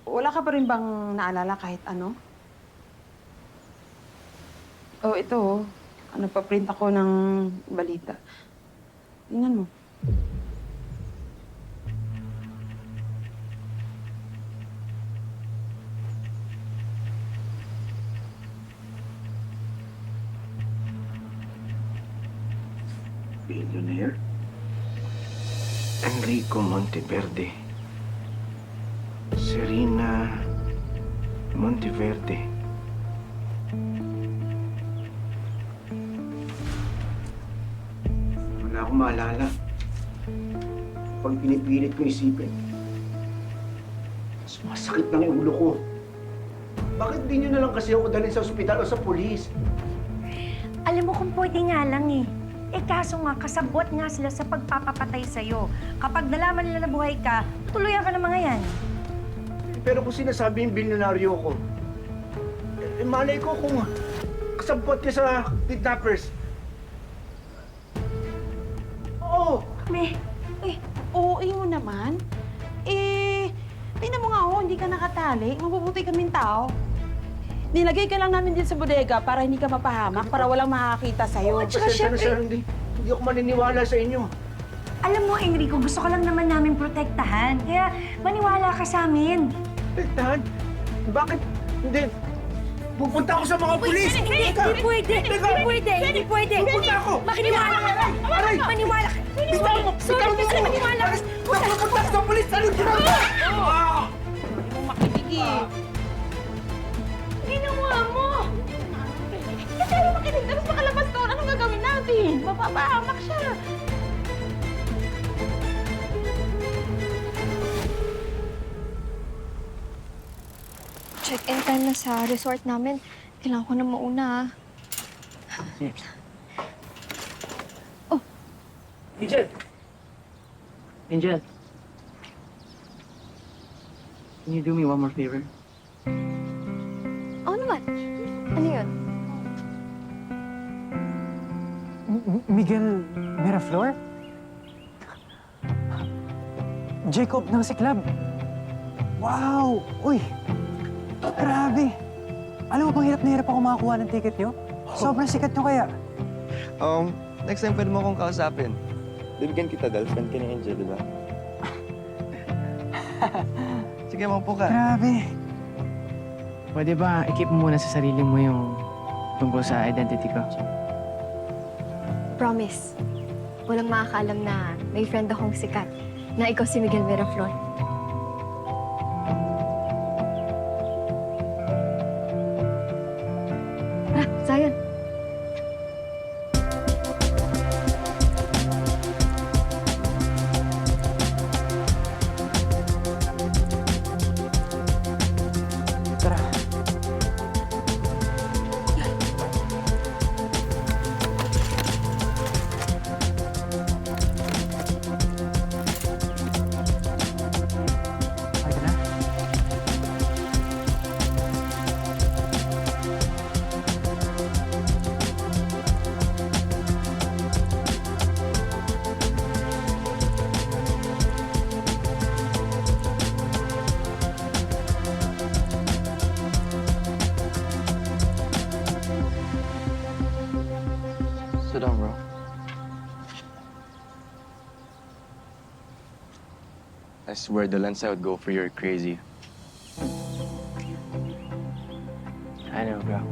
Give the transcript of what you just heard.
Wala ka pa rin bang naalala kahit ano? Oh, ito oh. Ano, pa-print ako ng balita. Tingnan mo. Billionaire? Enrico Monteverde. Serena Monteverde. Wala akong maalala. Pag pinipilit ko isipin, sumasakit ng ulo ko. Bakit di nyo na lang kasi ako dalhin sa ospital o sa pulis? Alam mo kung pwede nga lang eh. Eh kaso nga, kasabwat nga sila sa pagpapapatay sa'yo. Kapag nalaman nila na buhay ka, tutuluyan ka ng mga yan. Pero kung sinasabi yung bilyonaryo ko, malay ko kung kasabot ka sa kidnappers. Oo! Kami, Oo, mo naman. Tingnan mo nga oh, hindi ka nakatali. Mabubuti kaming tao. Nilagay ka lang namin din sa bodega para hindi ka mapahamak, para walang makakita sa'yo. Tsaka Pasensya na, syempre- sir, hindi ako maniniwala sa inyo. alam mo Enrico, gusto ka lang naman namin protektahan. Kaya maniwala ka sa amin. Tektahan? Bakit? Hindi. Pupunta ako sa mga pulis! Hindi pwede! Hindi pwede! Pupunta ako! Makiniwala ka! Aray! Maniwala ka! Bitaw mo! Sorry, Bitaw mo kasi ako! maniwala ka! Pupunta ako sa pulis! Anong ginagawa? Ah! Hindi mo makinig eh. Ginawa mo! Kasi ano makinig? Tapos makalabas doon, anong gagawin natin? Mapapahamak siya. Check-in time na sa resort namin. Kailangan ko na mauna, ah. Angel! Angel! Can you do me one more favor? Oo naman. Ano yun? Miguel Miraflor? Jacob ng Siklab. Wow! Uy! Grabe! Alam mo bang hirap na hirap ako makakuha ng ticket nyo? Sobrang sikat nyo kaya. Next time pwede mo akong kausapin. Bibigyan kita dahil friend ka ni Angel, di ba? Sige, maupo ka. Grabe! Pwede ba i-keep mo muna sa sarili mo yung tungkol sa identity ko? Promise. Walang makakaalam na may friend akong sikat na ikaw si Miguel Miraflor. Tara, Zion. Tara. Okay ka na? Sit down, bro. I swear the lens I would go for you're crazy. I know, bro.